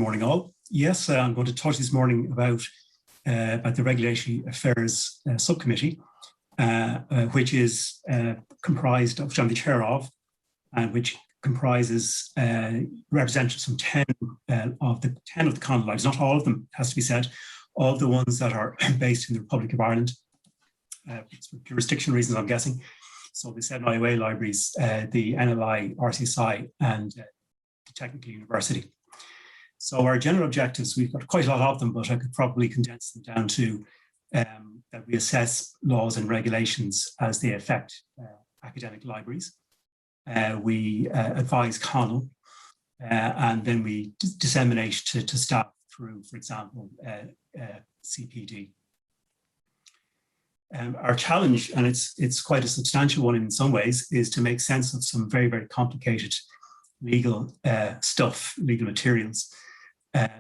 morning, all. Yes, I'm going to talk this morning about the Regulatory Affairs Subcommittee, which is comprised of, which I'm the chair of, and which comprises representatives from 10 of the Conal libraries. Not all of them, has to be said. All of the ones that are based in the Republic of Ireland, for jurisdiction reasons, I'm guessing. So the 7 IOA libraries, the NLI, RCSI, and the Technical University. So our general objectives, we've got quite a lot of them, but I could probably condense them down to that we assess laws and regulations as they affect academic libraries. We advise Conal, and then we disseminate to staff through, for example, CPD. Our challenge, and it's quite a substantial one in some ways, is to make sense of some very, very complicated legal stuff, legal materials.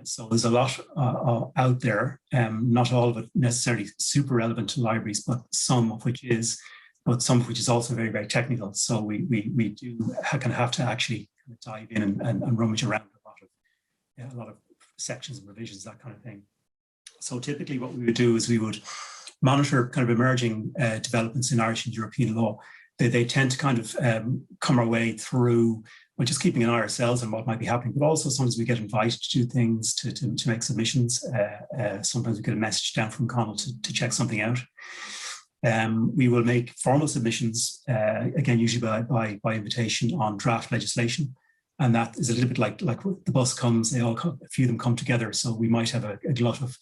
So there's a lot out there, not all of it necessarily super relevant to libraries, but some of which is, but some of which is also very, very technical. So we do kind of have to actually kind of dive in and rummage around a lot of sections and revisions, that kind of thing. So typically what we would do is we would monitor kind of emerging developments in Irish and European law. They tend to kind of come our way through, well, just keeping an eye ourselves on what might be happening, but also sometimes we get invited to do things, to make submissions. Sometimes we get a message down from Conal to check something out. We will make formal submissions, again, usually by invitation on draft legislation. And that is a little bit like the bus comes, a few of them come together. So we might have a lot of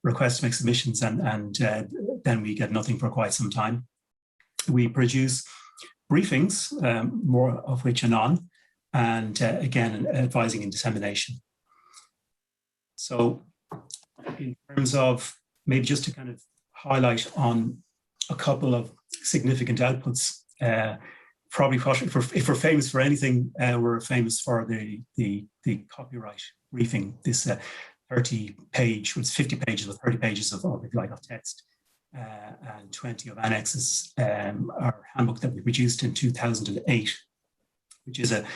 requests to make submissions and then we get nothing for quite some time. We produce briefings, more of which anon, and again, advising and dissemination. So in terms of maybe just to kind of highlight on a couple of significant outputs, probably if we're famous for anything, we're famous for the copyright briefing, this 30-page, it's 50 pages with 30 pages of text and 20 of annexes, our handbook that we produced in 2008, which is a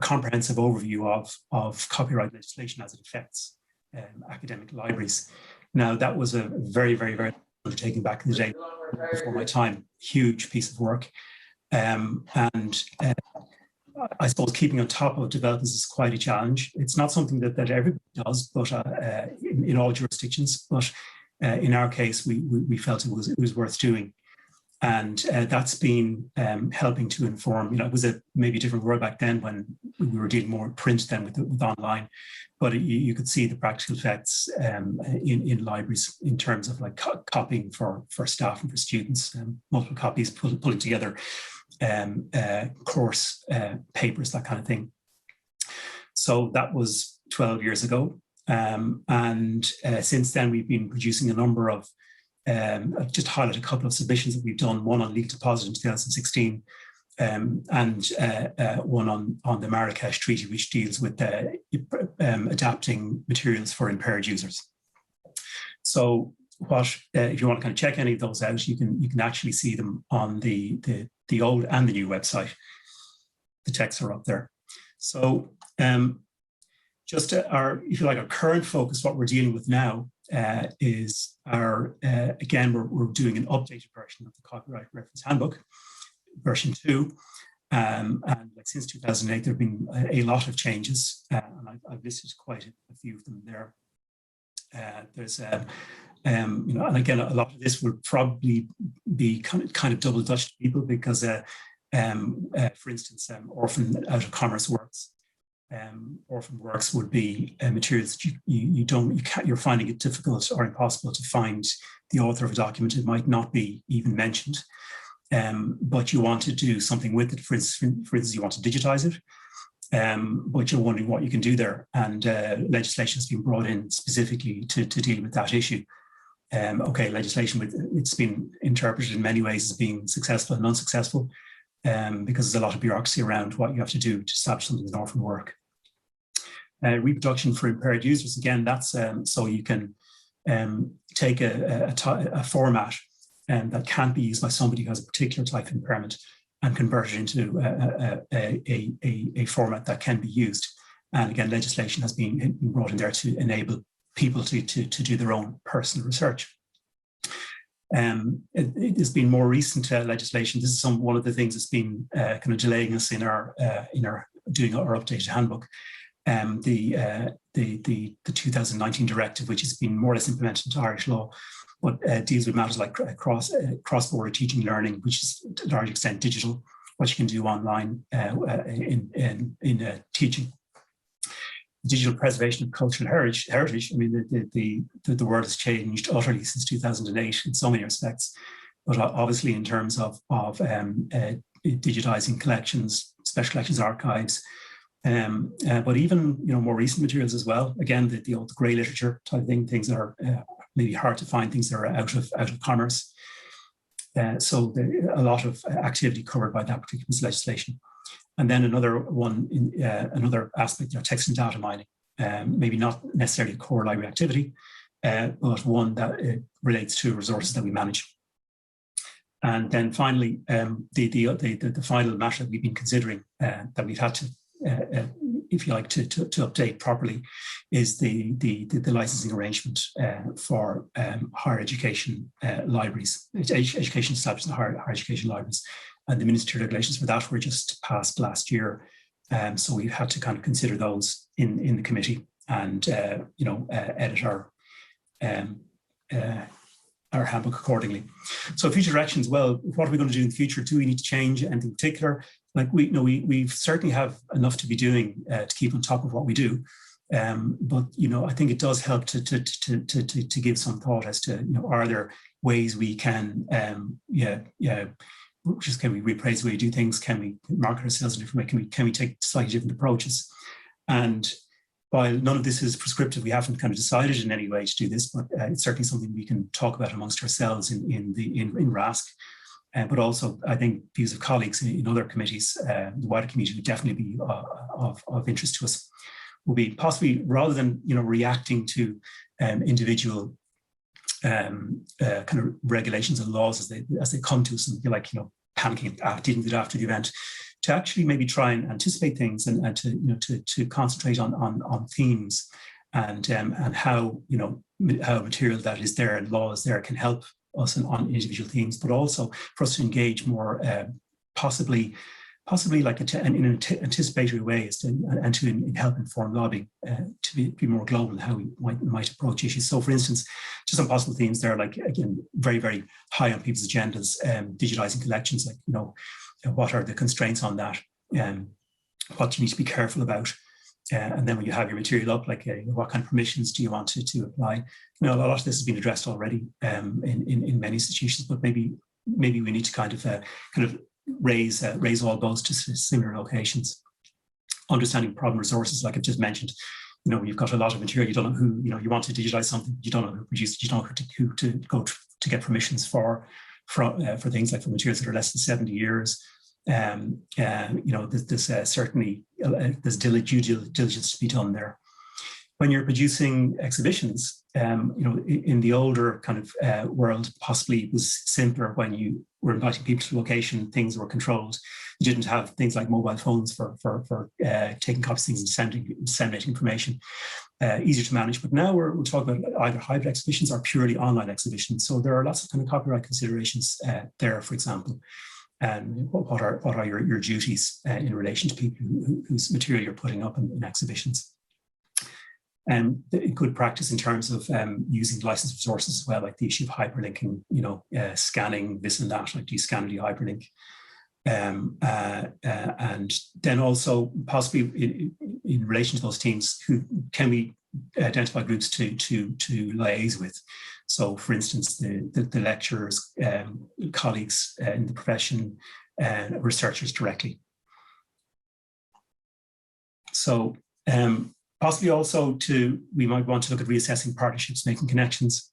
comprehensive overview of copyright legislation as it affects academic libraries. Now, that was a very, very, very undertaking back in the day before my time, huge piece of work. I suppose keeping on top of developments is quite a challenge. It's not something that everybody does, but in all jurisdictions. But in our case, we felt it was worth doing, and that's been helping to inform. You know, it was a maybe different world back then when we were dealing more with print than with online, but you could see the practical effects in libraries in terms of like copying for staff and for students, multiple copies, pulling together course papers, that kind of thing. So that was 12 years ago. And since then, we've been producing a number of, I've just highlighted a couple of submissions that we've done, one on legal deposit in 2016, and one on the Marrakesh Treaty, which deals with adapting materials for impaired users. So what, if you want to kind of check any of those out, you can actually see them on the old and the new website. The texts are up there. So just if you like, our current focus, what we're dealing with now is our, again, we're doing an updated version of the Copyright Reference Handbook, version 2. And like since 2008, there have been a lot of changes, and I've listed quite a few of them there. There's you know, and again, a lot of this will probably be kind of double Dutch to people because, for instance, orphan out of commerce works. Orphan works would be materials that you're finding it difficult or impossible to find the author of a document. It might not be even mentioned, but you want to do something with it. For instance, you want to digitize it. But you're wondering what you can do there, and legislation has been brought in specifically to deal with that issue. Okay, legislation, it's been interpreted in many ways as being successful and unsuccessful because there's a lot of bureaucracy around what you have to do to establish something as an orphan work. Reproduction for impaired users, again, that's so you can take a format that can't be used by somebody who has a particular type of impairment and convert it into a format that can be used. And again, legislation has been brought in there to enable people to do their own personal research. It has been more recent legislation. This is one of the things that's been kind of delaying us in our doing our updated handbook. The 2019 directive, which has been more or less implemented into Irish law, but deals with matters like cross-border teaching and learning, which is to a large extent digital, what you can do online in teaching. Digital preservation of cultural heritage. I mean, the world has changed utterly since 2008 in so many respects, but obviously in terms of digitizing collections, special collections, archives, but even more recent materials as well. Again, the old grey literature type of thing, things that are maybe hard to find, things that are out of commerce. So a lot of activity covered by that particular piece of legislation. And then another one, another aspect, text and data mining, maybe not necessarily a core library activity, but one that relates to resources that we manage. And then finally, the final matter that we've been considering that we've had to, if you like, to update properly is the licensing arrangement for higher education libraries, education establishments, higher education libraries. And the ministerial regulations for that were just passed last year. So we've had to kind of consider those in the committee and, edit our handbook accordingly. So future directions, well, what are we going to do in the future? Do we need to change anything in particular? Like we certainly have enough to be doing to keep on top of what we do. But, I think it does help to give some thought as to, are there ways we can, can we reappraise the way we do things? Can we market ourselves in a different way? Can we take slightly different approaches? And while none of this is prescriptive, we haven't kind of decided in any way to do this, but it's certainly something we can talk about amongst ourselves in RASC. But also, I think views of colleagues in other committees, the wider community would definitely be of interest to us. Will be possibly, rather than reacting to individual kind of regulations and laws as they come to us, and you're like panicking dealing with it after the event, to actually maybe try and anticipate things and to concentrate on themes and how how material that is there and laws there can help us on individual themes, but also for us to engage more possibly like in an anticipatory way and to help inform lobbying to be more global in how we might approach issues. So for instance, just some possible themes there, like again, very, very high on people's agendas, digitizing collections, like, what are the constraints on that? What you need to be careful about? And then when you have your material up, like what kind of permissions do you want to apply? A lot of this has been addressed already in many institutions, but maybe we need to kind of raise all boats to similar locations. Understanding problem resources, like I've just mentioned, you've got a lot of material, you don't know who, you want to digitize something, you don't know who produced it, you don't know who to go to get permissions for things like for materials that are less than 70 years. There's certainly there's due diligence to be done there. When you're producing exhibitions, in the older kind of world, possibly it was simpler when you were inviting people to a location, things were controlled. You didn't have things like mobile phones for taking copies of things and disseminating information. Easier to manage, but now we're talking about either hybrid exhibitions or purely online exhibitions. So there are lots of kind of copyright considerations there, for example. And what are your duties in relation to people whose material you're putting up in exhibitions? Good practice in terms of using licensed resources as well, like the issue of hyperlinking, scanning this and that, like do you scan or do you hyperlink? And then also possibly in relation to those teams, who can we identify groups to liaise with? So for instance, the lecturers, colleagues in the profession, researchers directly. So possibly also we might want to look at reassessing partnerships, making connections.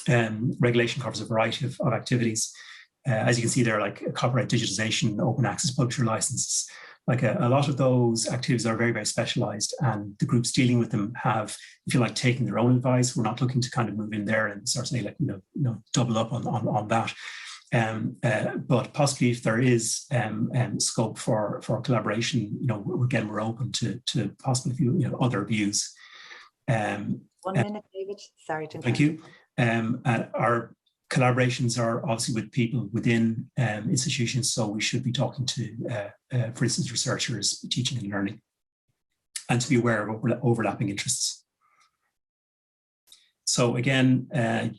Regulation covers a variety of activities. As you can see there, like copyright digitization, open access publisher licenses, like a lot of those activities are very, very specialized, and the groups dealing with them have, if you like, taken their own advice. We're not looking to kind of move in there and start saying, like, double up on that. But possibly if there is scope for collaboration, again, we're open to possibly other views. 1 minute, David. Sorry to interrupt. Thank you. Our collaborations are obviously with people within institutions, so we should be talking to, for instance, researchers, teaching and learning, and to be aware of overlapping interests. So again,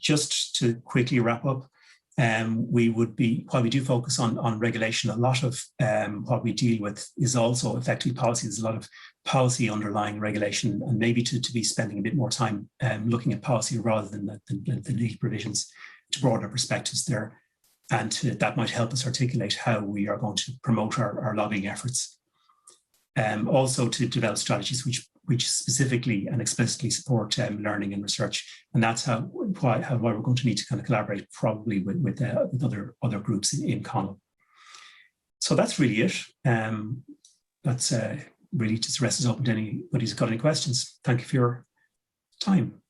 just to quickly wrap up, we would be, while we do focus on regulation, a lot of what we deal with is also effectively policy. There's a lot of policy underlying regulation, and maybe to be spending a bit more time looking at policy rather than the legal provisions, to broaden our perspectives there. And that might help us articulate how we are going to promote our lobbying efforts. Also to develop strategies which specifically and explicitly support learning and research. And that's why we're going to need to kind of collaborate probably with other groups in Conal. So that's really it. That's really just the rest is open to anybody who's got any questions. Thank you for your time.